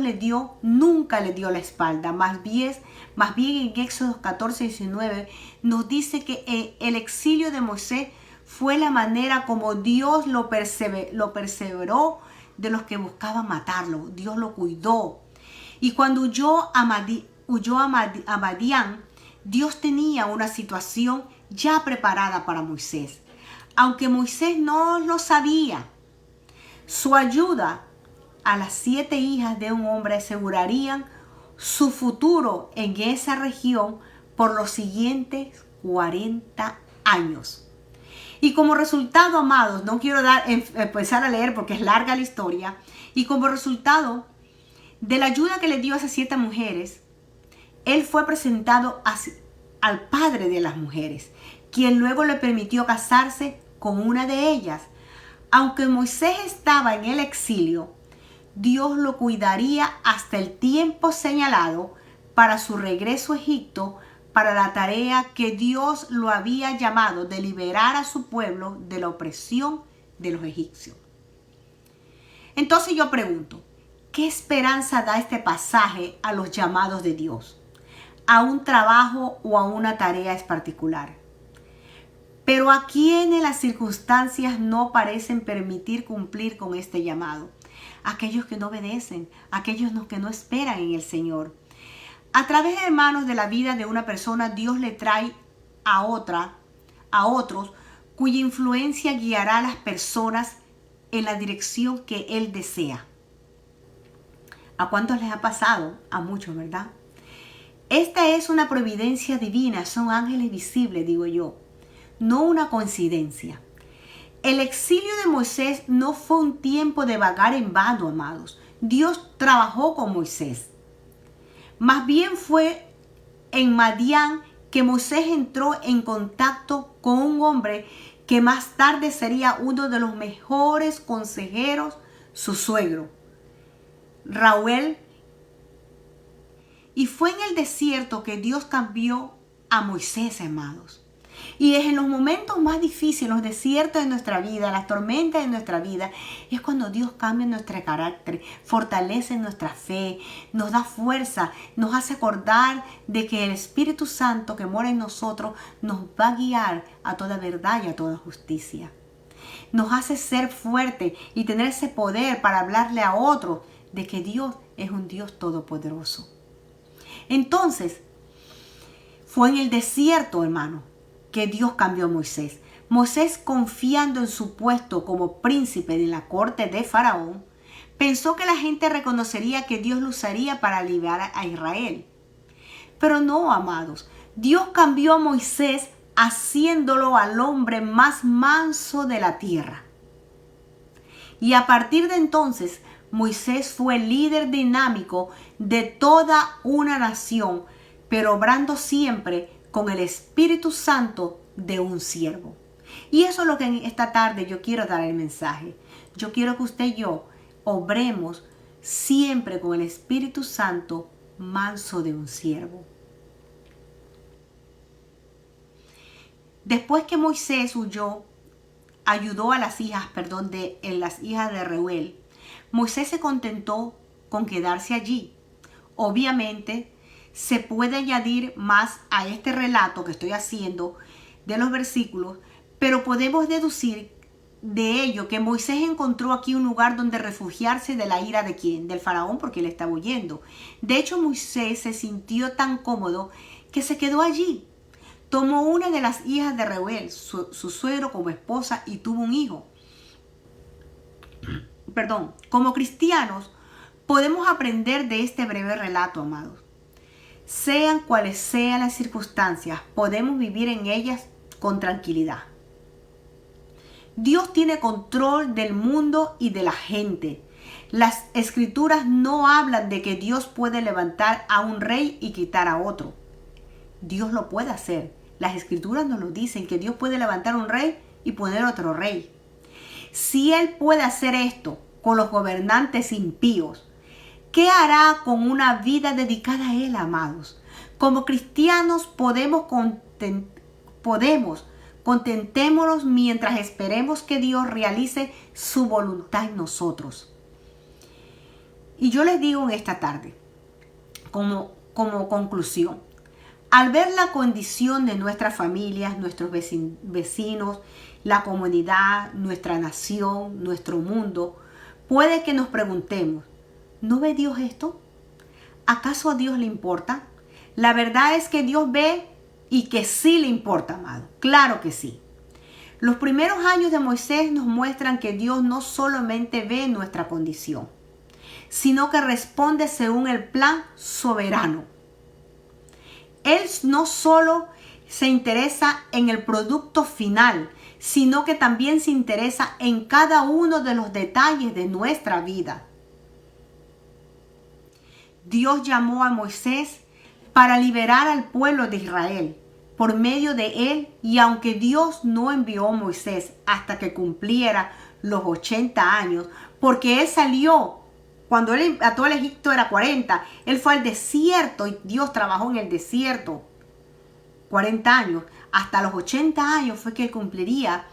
nunca le dio la espalda. Más bien en Éxodo 14:19 nos dice que el exilio de Moisés fue la manera como Dios lo perseveró de los que buscaban matarlo. Dios lo cuidó. Y cuando huyó a Madián, Dios tenía una situación ya preparada para Moisés. Aunque Moisés no lo sabía, su ayuda a las 7 hijas de un hombre asegurarían su futuro en esa región por los siguientes 40 años. Y como resultado, amados, no quiero empezar a leer porque es larga la historia, y como resultado de la ayuda que le dio a esas 7 mujeres, él fue presentado al padre de las mujeres, quien luego le permitió casarse con una de ellas. Aunque Moisés estaba en el exilio, Dios lo cuidaría hasta el tiempo señalado para su regreso a Egipto, para la tarea que Dios lo había llamado de liberar a su pueblo de la opresión de los egipcios. Entonces yo pregunto, ¿qué esperanza da este pasaje a los llamados de Dios? ¿A un trabajo o a una tarea en particular? Pero ¿a quiénes las circunstancias no parecen permitir cumplir con este llamado? Aquellos que no obedecen, aquellos que no esperan en el Señor. A través, hermanos, de la vida de una persona, Dios le trae a otros, cuya influencia guiará a las personas en la dirección que Él desea. ¿A cuántos les ha pasado? A muchos, ¿verdad? Esta es una providencia divina, son ángeles visibles, digo yo, no una coincidencia. El exilio de Moisés no fue un tiempo de vagar en vano, amados. Dios trabajó con Moisés. Más bien fue en Madián que Moisés entró en contacto con un hombre que más tarde sería uno de los mejores consejeros, su suegro, Reuel. Y fue en el desierto que Dios cambió a Moisés, amados. Y es en los momentos más difíciles, los desiertos de nuestra vida, las tormentas de nuestra vida, es cuando Dios cambia nuestro carácter, fortalece nuestra fe, nos da fuerza, nos hace acordar de que el Espíritu Santo que mora en nosotros nos va a guiar a toda verdad y a toda justicia. Nos hace ser fuertes y tener ese poder para hablarle a otros de que Dios es un Dios todopoderoso. Entonces, fue en el desierto, hermano, que Dios cambió a Moisés. Moisés, confiando en su puesto como príncipe de la corte de Faraón, pensó que la gente reconocería que Dios lo usaría para liberar a Israel. Pero no, amados, Dios cambió a Moisés haciéndolo al hombre más manso de la tierra. Y a partir de entonces, Moisés fue el líder dinámico de toda una nación, pero obrando siempre con el Espíritu Santo de un siervo. Y eso es lo que en esta tarde yo quiero dar el mensaje. Yo quiero que usted y yo obremos siempre con el Espíritu Santo manso de un siervo. Después que Moisés ayudó a las hijas de Reuel, Moisés se contentó con quedarse allí. Obviamente, se puede añadir más a este relato que estoy haciendo de los versículos, pero podemos deducir de ello que Moisés encontró aquí un lugar donde refugiarse de la ira de ¿quién? Del faraón, porque él estaba huyendo. De hecho, Moisés se sintió tan cómodo que se quedó allí. Tomó una de las hijas de Reuel, su suegro, como esposa y tuvo un hijo. Como cristianos, podemos aprender de este breve relato, amados. Sean cuales sean las circunstancias, podemos vivir en ellas con tranquilidad. Dios tiene control del mundo y de la gente. Las escrituras no hablan de que Dios puede levantar a un rey y quitar a otro. Dios lo puede hacer. Las escrituras nos lo dicen, que Dios puede levantar un rey y poner otro rey. Si Él puede hacer esto con los gobernantes impíos, ¿qué hará con una vida dedicada a Él, amados? Como cristianos contentémonos mientras esperemos que Dios realice su voluntad en nosotros. Y yo les digo en esta tarde, como conclusión, al ver la condición de nuestras familias, nuestros vecinos, la comunidad, nuestra nación, nuestro mundo, puede que nos preguntemos, ¿no ve Dios esto? ¿Acaso a Dios le importa? La verdad es que Dios ve y que sí le importa, amado. Claro que sí. Los primeros años de Moisés nos muestran que Dios no solamente ve nuestra condición, sino que responde según el plan soberano. Él no solo se interesa en el producto final, sino que también se interesa en cada uno de los detalles de nuestra vida. Dios llamó a Moisés para liberar al pueblo de Israel por medio de él, y aunque Dios no envió a Moisés hasta que cumpliera los 80 años, porque él salió cuando él ató al Egipto era 40, él fue al desierto y Dios trabajó en el desierto 40 años, hasta los 80 años fue que él cumpliría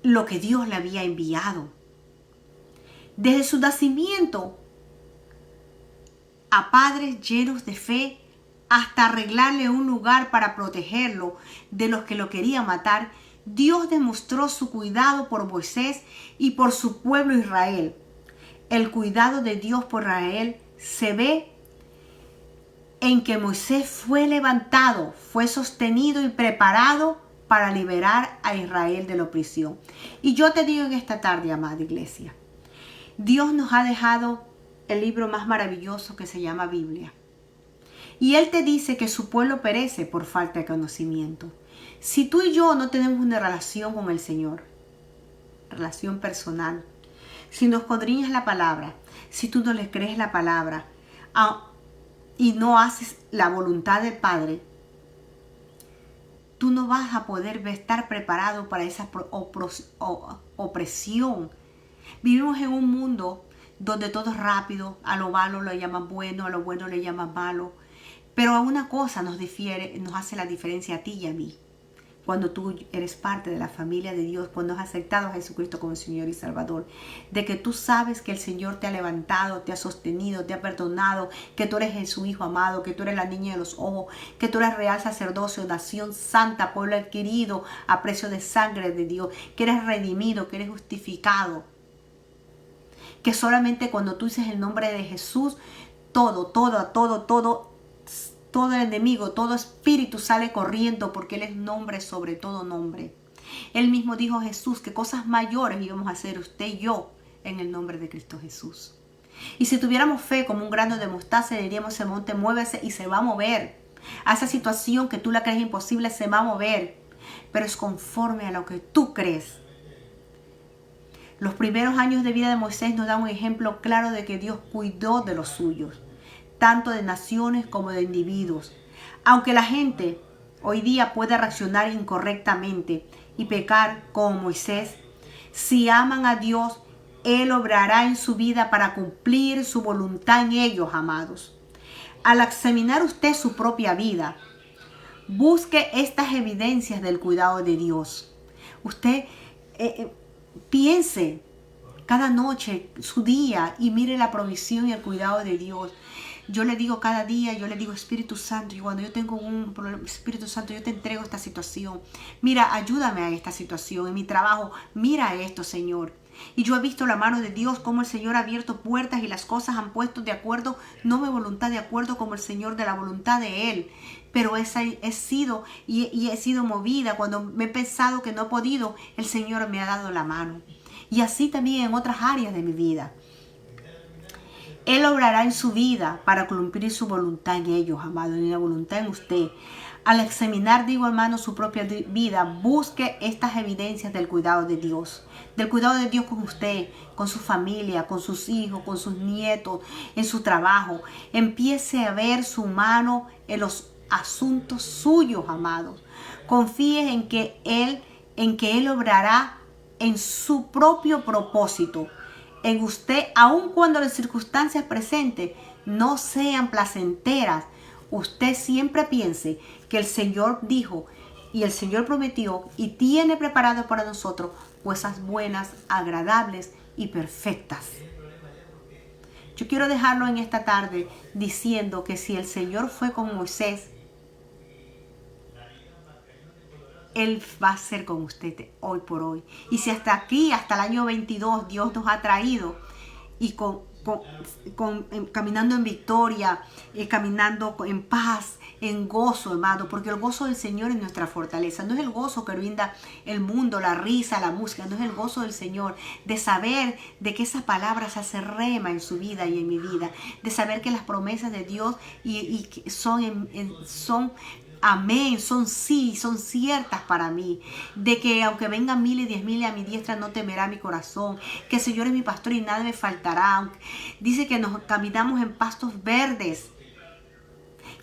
lo que Dios le había enviado. Desde su nacimiento a padres llenos de fe, hasta arreglarle un lugar para protegerlo de los que lo querían matar, Dios demostró su cuidado por Moisés y por su pueblo Israel. El cuidado de Dios por Israel se ve en que Moisés fue levantado, fue sostenido y preparado para liberar a Israel de la opresión. Y yo te digo en esta tarde, amada iglesia, Dios nos ha dejado el libro más maravilloso que se llama Biblia. Y Él te dice que su pueblo perece por falta de conocimiento. Si tú y yo no tenemos una relación con el Señor, relación personal, si no escudriñas la palabra, si tú no le crees la palabra y no haces la voluntad del Padre, tú no vas a poder estar preparado para esa opresión. Vivimos en un mundo donde todo es rápido, a lo malo lo llaman bueno, a lo bueno le llaman malo. Pero una cosa nos hace la diferencia a ti y a mí. Cuando tú eres parte de la familia de Dios, cuando has aceptado a Jesucristo como Señor y Salvador, de que tú sabes que el Señor te ha levantado, te ha sostenido, te ha perdonado, que tú eres su Hijo amado, que tú eres la niña de los ojos, que tú eres real sacerdocio, nación santa, pueblo adquirido a precio de sangre de Dios, que eres redimido, que eres justificado. Que solamente cuando tú dices el nombre de Jesús, todo el enemigo, todo espíritu sale corriendo porque Él es nombre sobre todo nombre. Él mismo dijo Jesús que cosas mayores íbamos a hacer usted y yo en el nombre de Cristo Jesús. Y si tuviéramos fe como un grano de mostaza, diríamos ese monte muévese y se va a mover. A esa situación que tú la crees imposible se va a mover. Pero es conforme a lo que tú crees. Los primeros años de vida de Moisés nos dan un ejemplo claro de que Dios cuidó de los suyos, tanto de naciones como de individuos. Aunque la gente hoy día puede reaccionar incorrectamente y pecar como Moisés, si aman a Dios, Él obrará en su vida para cumplir su voluntad en ellos, amados. Al examinar usted su propia vida, busque estas evidencias del cuidado de Dios. Usted piense cada noche su día y mire la provisión y el cuidado de Dios. Yo le digo cada día, yo le digo Espíritu Santo, y cuando yo tengo un problema, Espíritu Santo, yo te entrego esta situación. Mira, ayúdame a esta situación, en mi trabajo, mira esto, Señor. Y yo he visto la mano de Dios, como el Señor ha abierto puertas y las cosas han puesto de acuerdo, no mi voluntad de acuerdo como el Señor de la voluntad de Él. Pero he sido movida. Cuando me he pensado que no he podido, el Señor me ha dado la mano. Y así también en otras áreas de mi vida. Él obrará en su vida para cumplir su voluntad en ellos, amado, en la voluntad en usted. Al examinar, digo, hermano, su propia vida, busque estas evidencias del cuidado de Dios. Del cuidado de Dios con usted, con su familia, con sus hijos, con sus nietos, en su trabajo. Empiece a ver su mano en los asuntos suyos, amados. Confíe en que Él obrará en su propio propósito. En usted, aun cuando las circunstancias presentes no sean placenteras, usted siempre piense que el Señor dijo y el Señor prometió y tiene preparado para nosotros cosas buenas, agradables y perfectas. Yo quiero dejarlo en esta tarde diciendo que si el Señor fue con Moisés, Él va a ser con usted hoy por hoy. Y si hasta aquí, hasta el año 22, Dios nos ha traído y caminando en victoria, caminando en paz, en gozo, amado, porque el gozo del Señor es nuestra fortaleza. No es el gozo que brinda el mundo, la risa, la música, no es el gozo del Señor, de saber de que esa palabra se hace rema en su vida y en mi vida, de saber que las promesas de Dios son amén, son ciertas para mí. De que aunque vengan 1000 y 10,000 a mi diestra, no temerá mi corazón. Que el Señor es mi pastor y nada me faltará. Dice que nos caminamos en pastos verdes.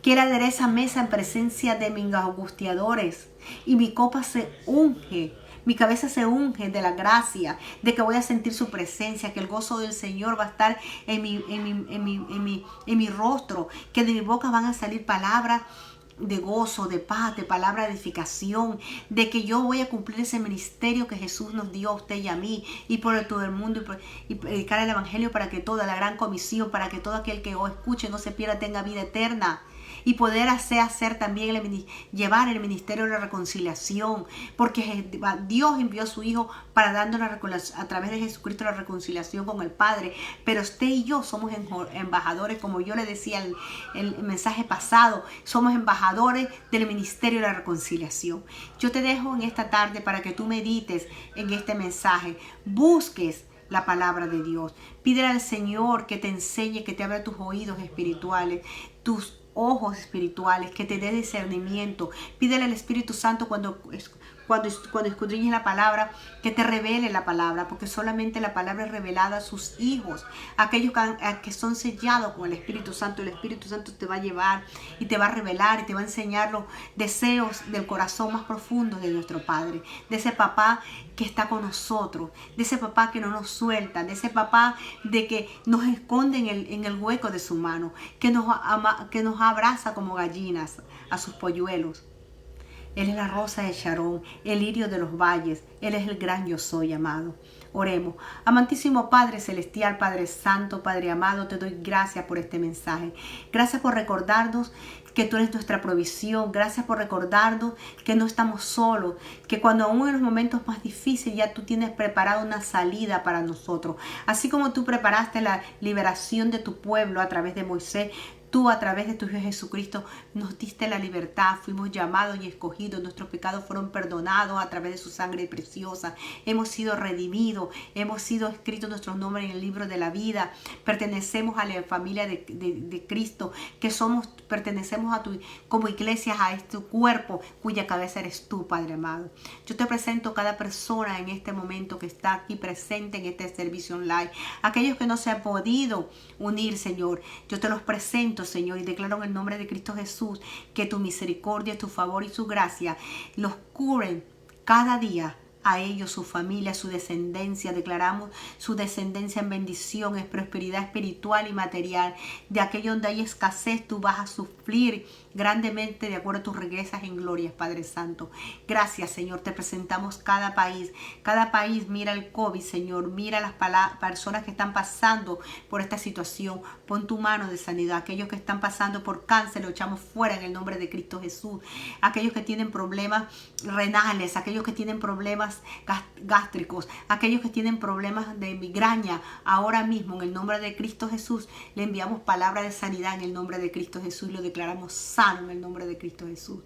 Que Él adereza mesa en presencia de mis angustiadores. Y mi copa se unge. Mi cabeza se unge de la gracia, de que voy a sentir su presencia, que el gozo del Señor va a estar en mi rostro, que de mi boca van a salir palabras de gozo, de paz, de palabra de edificación, de que yo voy a cumplir ese ministerio que Jesús nos dio a usted y a mí, y por todo el mundo, y predicar el evangelio para que toda la gran comisión, para que todo aquel que os escuche no se pierda, tenga vida eterna. Y poder hacer también llevar el ministerio de la reconciliación, porque Dios envió a su Hijo para darnos a través de Jesucristo la reconciliación con el Padre. Pero usted y yo somos embajadores, como yo le decía el mensaje pasado, somos embajadores del ministerio de la reconciliación. Yo te dejo en esta tarde para que tú medites en este mensaje, busques la palabra de Dios. Pídele al Señor que te enseñe, que te abra tus oídos espirituales, tus ojos espirituales, que te dé discernimiento. Pídele al Espíritu Santo cuando escudriñes la palabra, que te revele la palabra, porque solamente la palabra es revelada a sus hijos, aquellos que son sellados con el Espíritu Santo. El Espíritu Santo te va a llevar y te va a revelar y te va a enseñar los deseos del corazón más profundo de nuestro Padre, de ese papá que está con nosotros, de ese papá que no nos suelta, de ese papá de que nos esconde en el hueco de su mano, que nos abraza como gallinas a sus polluelos. Él es la rosa de Sharon, el lirio de los valles. Él es el gran yo soy, amado. Oremos. Amantísimo Padre Celestial, Padre Santo, Padre amado, te doy gracias por este mensaje. Gracias por recordarnos que tú eres nuestra provisión. Gracias por recordarnos que no estamos solos, que cuando aún en los momentos más difíciles ya tú tienes preparado una salida para nosotros. Así como tú preparaste la liberación de tu pueblo a través de Moisés, tú a través de tu Hijo Jesucristo nos diste la libertad, fuimos llamados y escogidos, nuestros pecados fueron perdonados a través de su sangre preciosa, hemos sido redimidos, hemos sido escritos nuestros nombres en el libro de la vida, pertenecemos a la familia de Cristo, que pertenecemos como iglesias a este cuerpo cuya cabeza eres tú, Padre amado. Yo te presento cada persona en este momento que está aquí presente en este servicio online, aquellos que no se han podido unir, Señor, yo te los presento, Señor, y declaro en el nombre de Cristo Jesús que tu misericordia, tu favor y su gracia los cubren cada día a ellos, su familia, su descendencia. Declaramos su descendencia en bendición, en prosperidad espiritual y material. De aquello donde hay escasez, tú vas a suplir grandemente de acuerdo a tus riquezas en gloria, Padre Santo. Gracias, Señor. Te presentamos cada país. Cada país mira el COVID, Señor. Mira las personas que están pasando por esta situación. Pon tu mano de sanidad. Aquellos que están pasando por cáncer, lo echamos fuera en el nombre de Cristo Jesús. Aquellos que tienen problemas renales, aquellos que tienen problemas gástricos, aquellos que tienen problemas de migraña, ahora mismo en el nombre de Cristo Jesús le enviamos palabra de sanidad en el nombre de Cristo Jesús y lo declaramos sano en el nombre de Cristo Jesús.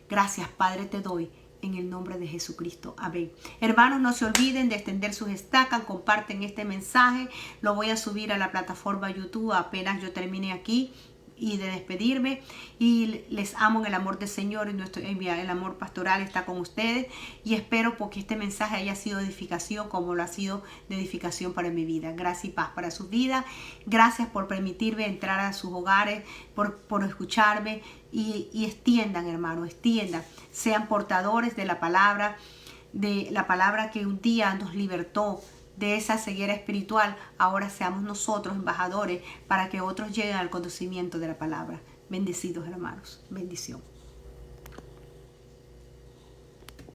Gracias, Padre, te doy en el nombre de Jesucristo. Amén. Hermanos, no se olviden de extender sus estacas, comparten este mensaje, lo voy a subir a la plataforma YouTube apenas yo termine aquí y de despedirme, y les amo en el amor del Señor, y el amor pastoral está con ustedes, y espero porque este mensaje haya sido de edificación como lo ha sido de edificación para mi vida. Gracias y paz para sus vidas. Gracias por permitirme entrar a sus hogares, por escucharme, y extiendan, hermanos, extiendan, sean portadores de la palabra que un día nos libertó de esa ceguera espiritual. Ahora seamos nosotros embajadores para que otros lleguen al conocimiento de la palabra. Bendecidos, hermanos. Bendición.